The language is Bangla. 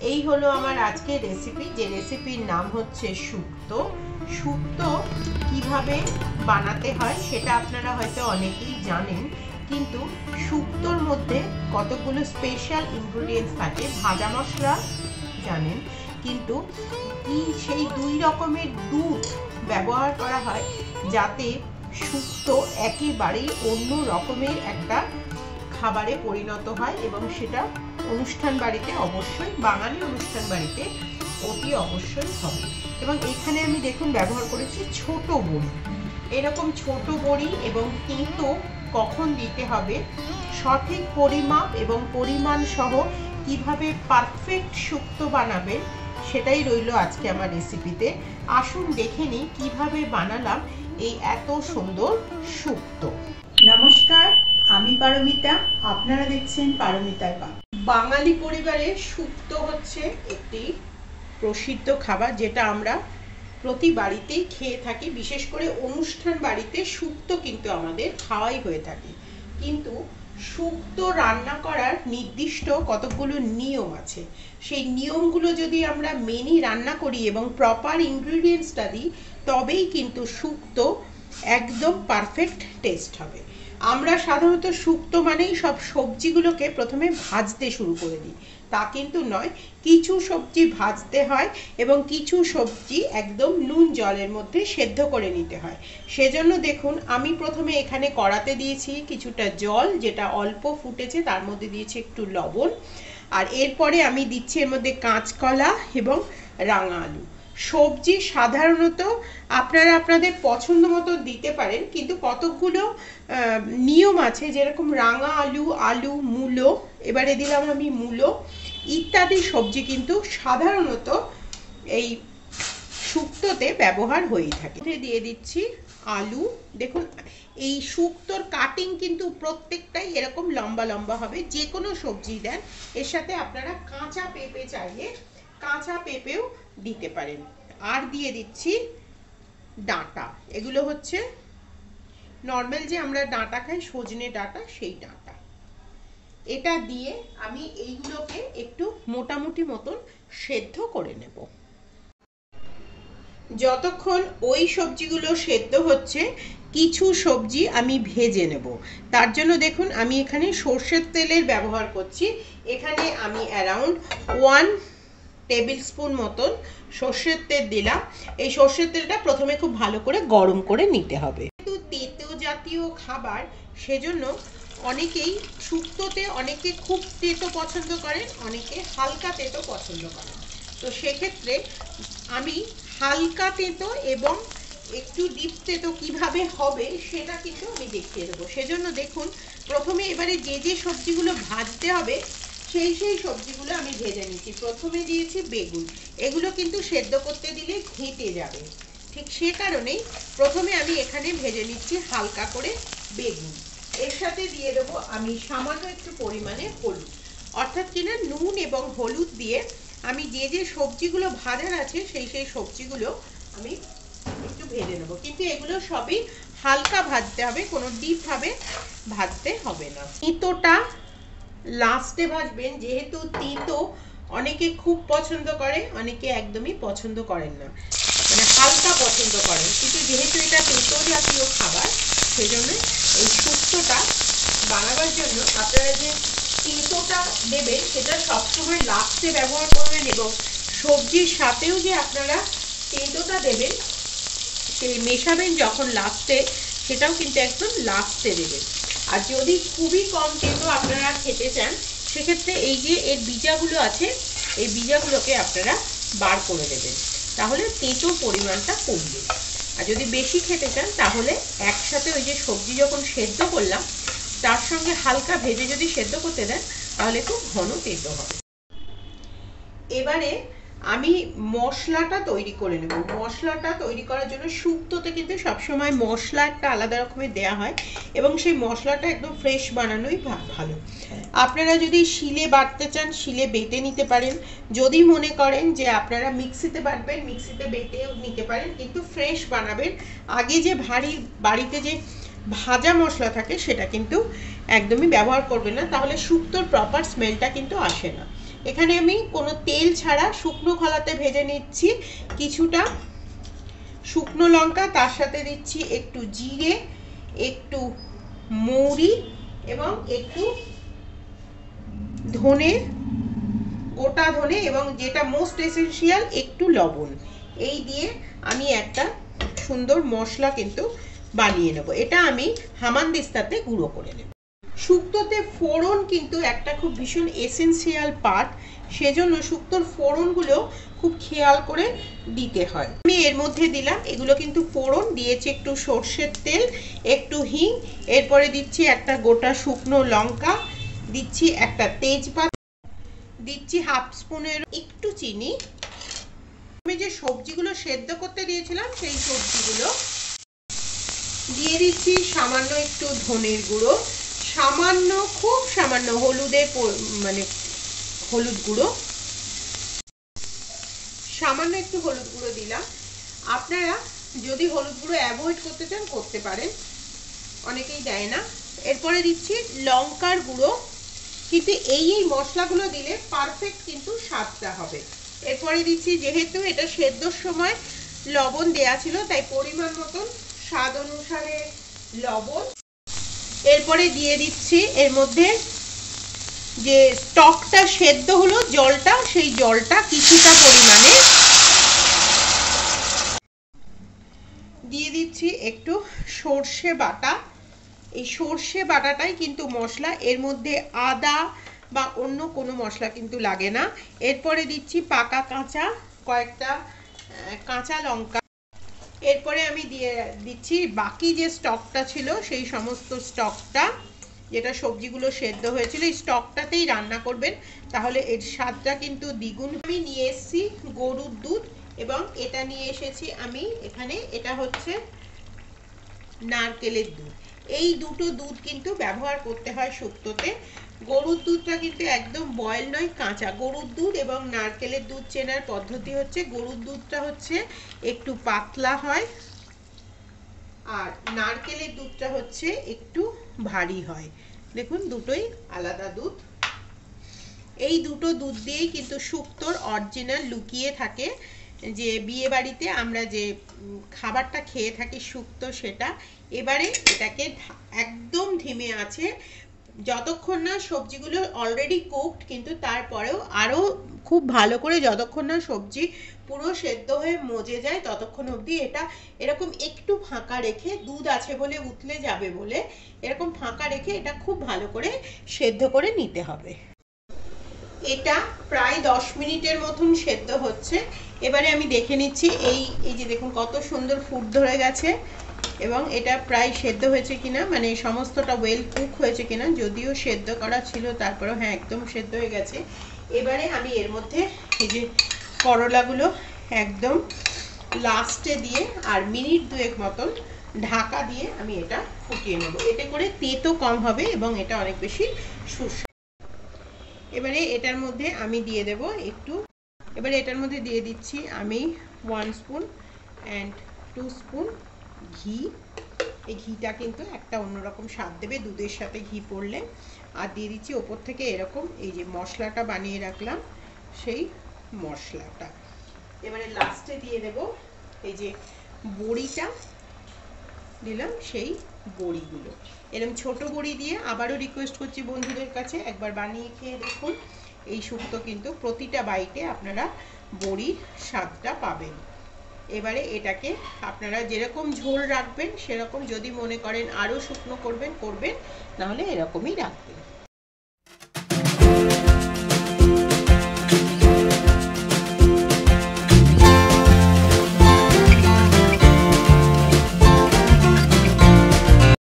এই হলো আমার আজকের রেসিপি, যে রেসিপির নাম হচ্ছে শুক্তো। শুক্তো কিভাবে বানাতে হয় সেটা আপনারা হয়তো অনেকেই জানেন, কিন্তু শুক্তোর মধ্যে কতগুলো স্পেশাল ইনগ্রেডিয়েন্টস থাকে। ভাজা মশলা জানেন, কিন্তু কি সেই দুই রকমের দুধ ব্যবহার করা হয় যাতে শুক্তো একেবারেই অন্য রকমের একটা খাবারে পরিণত হয়, এবং সেটা অনুষ্ঠান বাড়িতে অবশ্যই, বাঙালি অনুষ্ঠান বাড়িতে অতি অবশ্যই হবে। এবং এখানে আমি দেখুন ব্যবহার করেছি ছোট বড়ি। এরকম ছোট বড়ি এবং তেঁতো কখন দিতে হবে, সঠিক পরিমাপ এবং পরিমাণ সহ কিভাবে পারফেক্ট শুক্তো বানাবেন, সেটাই রইল আজকে আমার রেসিপিতে। আসুন দেখে নিই কিভাবে বানালাম এই এত সুন্দর শুক্তো। নমস্কার, আমি পারমিতা, আপনারা দেখছেন পারমিতার পা। বাঙালি পরিবারে শুক্তো হচ্ছে একটি প্রসিদ্ধ খাবার, যেটা আমরা প্রতি বাড়িতেই খেয়ে থাকি। বিশেষ করে অনুষ্ঠান বাড়িতে শুক্তো কিন্তু আমাদের খাওয়াই হয়ে থাকে। কিন্তু শুক্তো রান্না করার নির্দিষ্ট কতগুলো নিয়ম আছে। সেই নিয়মগুলো যদি আমরা মেনে রান্না করি এবং প্রপার ইনগ্রিডিয়েন্টসটা দিই, তবেই কিন্তু শুক্তো একদম পারফেক্ট টেস্ট হবে। আমরা সাধারণত শুক্তো মানেই সব সবজিগুলোকে প্রথমে ভাজতে শুরু করে দিই, তা কিন্তু নয়। কিছু সবজি ভাজতে হয় এবং কিছু সবজি একদম নুন জলের মধ্যে সেদ্ধ করে নিতে হয়। সেজন্য দেখুন আমি প্রথমে এখানে কড়াতে দিয়েছি কিছুটা জল, যেটা অল্প ফুটেছে, তার মধ্যে দিয়েছি একটু লবণ, আর এরপরে আমি দিচ্ছি এর মধ্যে কাঁচকলা এবং রাঙা আলু। সবজি সাধারণত আপনারা আপনাদের পছন্দ মতো দিতে পারেন, কিন্তু কতকগুলো নিয়ম আছে, যেরকম রাঙা আলু, আলু, মূলো, এবারে দিলাম আমি মূলো ইত্যাদি সবজি কিন্তু সাধারণত এই শুক্তোতে ব্যবহার হয়ে থাকে। দিয়ে দিচ্ছি আলু। দেখুন এই শুক্তোর কাটিং কিন্তু প্রত্যেকটাই এরকম লম্বা লম্বা হবে। যে কোনো সবজি দেন, এর সাথে আপনারা কাঁচা পেঁপে চাইলে কাঁচা পেঁপেও দিতে পারেন। আর দিয়ে দিচ্ছি ডাঁটা। এগুলো হচ্ছে নর্মাল যে আমরা ডাঁটা খাই, সজনে ডাঁটা, সেই ডাঁটা। এটা দিয়ে আমি এইগুলোকে একটু মোটামুটি মতন সেদ্ধ করে নেব। যতক্ষণ ওই সবজিগুলো সেদ্ধ হচ্ছে, কিছু সবজি আমি ভেজে নেব। তার জন্য দেখুন আমি এখানে সর্ষের তেলের ব্যবহার করছি। এখানে আমি অ্যারাউন্ড 1 টেবিল স্পুন মতন সর্ষের তেল দিলাম। এই সর্ষের তেলটা প্রথমে খুব ভালো করে গরম করে নিতে হবে। কিন্তু তেতো জাতীয় খাবার, সেজন্য অনেকেই শুক্তোতে অনেকে খুব তেতো পছন্দ করেন, অনেকে হালকা তেতো পছন্দ করেন। তো সেক্ষেত্রে আমি হালকা তেতো এবং একটু ডিপ তেতো কিভাবে হবে সেটা কিন্তু আমি দেখিয়ে দেবো। সেজন্য দেখুন প্রথমে এবারে যে যে সবজিগুলো ভাজতে হবে সেই সবজিগুলো আমি ভেজে নিচ্ছি। প্রথমে দিয়েছি বেগুন। এগুলো কিন্তু সেদ্ধ করতে দিলে ঘেঁটে যাবে, ঠিক সে কারণেই প্রথমে আমি এখানে ভেজে নিচ্ছি হালকা করে বেগুন। এর সাথে দিয়ে দেবো আমি সামান্য একটু পরিমাণে হলুদ, অর্থাৎ কিনা নুন এবং হলুদ দিয়ে আমি যে যে সবজিগুলো ভাজার আছে সেই সবজিগুলো আমি একটু ভেজে নেবো। কিন্তু এগুলো সবই হালকা ভাজতে হবে, কোনো ডিপ ভাবে ভাজতে হবে না। তেঁতোটা লাস্টে ভাজবেন, যেহেতু তেঁতো অনেকে খুব পছন্দ করে, অনেকে একদমই পছন্দ করেন না, মানে হালকা পছন্দ করেন। কিন্তু যেহেতু এটা তেঁতো জাতীয় খাবার, সেজন্য এই শুক্তোটা বানাবার জন্য আপনারা যে তেঁতোটা দেবেন সেটা সবসময় লাস্টে ব্যবহার করবেন, এবং সবজির সাথেও যে আপনারা তেঁতোটা দেবেন সেই মেশাবেন যখন লাস্টে, সেটাও কিন্তু একদম লাস্টে দেবেন। আর যদি খুবই কম তেঁতো আপনারা খেতে চান, সেক্ষেত্রে এই যে এর বীজাগুলো আছে, এই বীজাগুলোকে আপনারা বার করে দেবেন, তাহলে তেঁতোর পরিমাণটা কমবে। আর যদি বেশি খেতে চান, তাহলে একসাথে ওই যে সবজি যখন সেদ্ধ করলাম তার সঙ্গে হালকা ভেজে যদি সেদ্ধ করতে দেন, তাহলে খুব ঘন তেঁতো হবে। এবারে আমি মশলাটা তৈরি করে নেব। মশলাটা তৈরি করার জন্য শুক্তোতে কিন্তু সবসময় মশলা একটা আলাদা রকমের দেয়া হয়, এবং সেই মশলাটা একদম ফ্রেশ বানানোই ভালো। আপনারা যদি শিলে বাটতে চান, শিলে বেটে নিতে পারেন। যদি মনে করেন যে আপনারা মিক্সিতে বাটবেন, মিক্সিতে বেটেও নিতে পারেন, কিন্তু ফ্রেশ বানাবেন। আগে যে বাড়িতে যে ভাজা মশলা থাকে সেটা কিন্তু একদমই ব্যবহার করবেন না, তাহলে শুক্তোর প্রপার স্মেলটা কিন্তু আসে না। এখানে আমি কোনো তেল ছাড়া শুকনো খোলাতে ভেজে নিচ্ছি কিছুটা শুকনো লঙ্কা, তার সাথে দিচ্ছি একটু জিরে, একটু মৌরি এবং একটু ধনে, গোটা ধনে, এবং যেটা মোস্ট এসেনশিয়াল একটু লবণ। এই দিয়ে আমি একটা সুন্দর মশলা কিন্তু বানিয়ে নেব। এটা আমি হামানদিস্তাতে গুঁড়ো করে নেব। শুক্তোতে ফোড়ন কিন্তু একটা খুব ভীষণ এসেনশিয়াল পার্ট, সেজন্য শুক্তোর ফোড়নগুলো খুব খেয়াল করে দিতে হয়। আমি এর মধ্যে দিলাম, এগুলো কিন্তু ফোড়ন দিয়েছি, একটু সর্ষের তেল, একটু হিং, এরপরে দিচ্ছি একটা গোটা শুকনো লঙ্কা, দিচ্ছি একটা তেজপাতা, দিচ্ছি হাফ স্পুনের একটু চিনি। আমি যে সবজিগুলো সেদ্ধ করতে দিয়েছিলাম সেই সবজিগুলো দিয়ে দিচ্ছি, সামান্য একটু ধনের গুঁড়ো, সামান্য, খুব সামান্য হলুদের মানে হলুদ গুঁড়ো, সামান্য একটু হলুদ গুঁড়ো দিলাম। আপনারা যদি হলুদ গুঁড়ো অ্যাভয়েড করতে চান করতে পারেন, অনেকেই দেয় না। এরপরে দিচ্ছি লঙ্কার গুঁড়ো, কিন্তু এই মশলাগুলো দিলে পারফেক্ট কিন্তু স্বাদটা হবে। এরপরে দিচ্ছি, যেহেতু এটা সেদ্ধর সময় লবণ দেয়া ছিল তাই পরিমাণ মতন স্বাদ অনুসারে লবণ। এরপরে দিয়ে দিচ্ছি এর মধ্যে যে স্টকটা সেদ্ধ হলো জলটা, সেই জলটা কিছুটা পরিমাণে দিয়ে দিচ্ছি, একটু সর্ষে বাটা। এই সর্ষে বাটাটাই কিন্তু মশলা, এর মধ্যে আদা বা অন্য কোনো মশলা কিন্তু লাগে না। এরপরে দিচ্ছি পাকা কাঁচা কয়েকটা কাঁচা লঙ্কা। এরপরে আমি দিয়ে দিচ্ছি বাকি যে স্টকটা ছিল, সেই সমস্ত স্টকটা, যেটা সবজিগুলো সেদ্ধ হয়েছিল, এই স্টকটাতেই রান্না করবেন, তাহলে এর স্বাদটা কিন্তু দ্বিগুণ। আমি নিয়ে এসেছি গরুর দুধ, এবং এটা নিয়ে এসেছি আমি এখানে, এটা হচ্ছে নারকেলের দুধ। এই দুটো দুধ কিন্তু ব্যবহার করতে হয় শুক্তোতে। গরুর দুধটা কিন্তু একদম বয়েল নয়, কাঁচা। গরুর দুধ এবং নারকেলের দুধ চেনার পদ্ধতি হচ্ছে, গরুর দুধটা হচ্ছে একটু পাতলা হয়, আর নারকেলের দুধটা হচ্ছে একটু ভারী হয়। দেখুন দুটোই আলাদা দুধ। এই দুটো দুধ দিয়েই কিন্তু শুক্তোর অরিজিনাল লুকিয়ে থাকে, যে বিয়ে বাড়িতে আমরা যে খাবারটা খেয়ে থাকি শুক্তো, সেটা। এবারে এটাকে একদম ধিমে আছে, যতক্ষণ না সবজিগুলো অলরেডি কুকড, কিন্তু তারপরেও আরও খুব ভালো করে যতক্ষণ না সবজি পুরো সেদ্ধ হয়ে মজে যায় ততক্ষণ অবধি এটা এরকম একটু ফাঁকা রেখে, দুধ আছে বলে উতলে যাবে বলে এরকম ফাঁকা রেখে এটা খুব ভালো করে সেদ্ধ করে নিতে হবে। এটা প্রায় 10 মিনিটের মতন সেদ্ধ হচ্ছে। এবারে আমি দেখে নিচ্ছি, এই যে দেখুন কত সুন্দর ফুট ধরে গেছে, এবং এটা প্রায় সেদ্ধ হয়েছে কিনা, মানে সমস্তটা ওয়েল কুক হয়েছে কিনা। যদিও সেদ্ধ করা ছিল, তারপরেও হ্যাঁ একদম সেদ্ধ হয়ে গেছে। এবারে আমি এর মধ্যে এই যে করলাগুলো একদম লাস্টে দিয়ে আর মিনিট 2 মতন ঢাকা দিয়ে আমি এটা ফুটিয়ে নেব। এতে করে তেতো কম হবে এবং এটা অনেক বেশি সুস্বাদু। এবারে এটার মধ্যে আমি দিয়ে দেব একটু, এবারে এটার মধ্যে দিয়ে দিচ্ছি আমি 1 স্পুন অ্যান্ড 2 স্পুন ঘি। এই ঘিটা কিন্তু একটা অন্যরকম স্বাদ দেবে দুধের সাথে ঘি পড়লে। আর দিয়ে দিচ্ছি ওপর থেকে এরকম এই যে মশলাটা বানিয়ে রাখলাম, সেই মশলাটা। এবারে লাস্টে দিয়ে দেব এই যে বড়িটা দিলাম, সেই বড়িগুলো। এরকম ছোট বড়ি দিয়ে আবারও রিকোয়েস্ট করছি বন্ধুদের কাছে, একবার বানিয়ে খেয়ে দেখুন। এই শুক্তো কিন্তু প্রতিটা বাইটে আপনারা বড়ির স্বাদটা পাবেন। এবারে এটাকে আপনারা যেরকম ঝোল রাখবেন সেরকম, যদি মনে করেন আরও শুকনো করবেন, নাহলে এরকমই রাখবেন।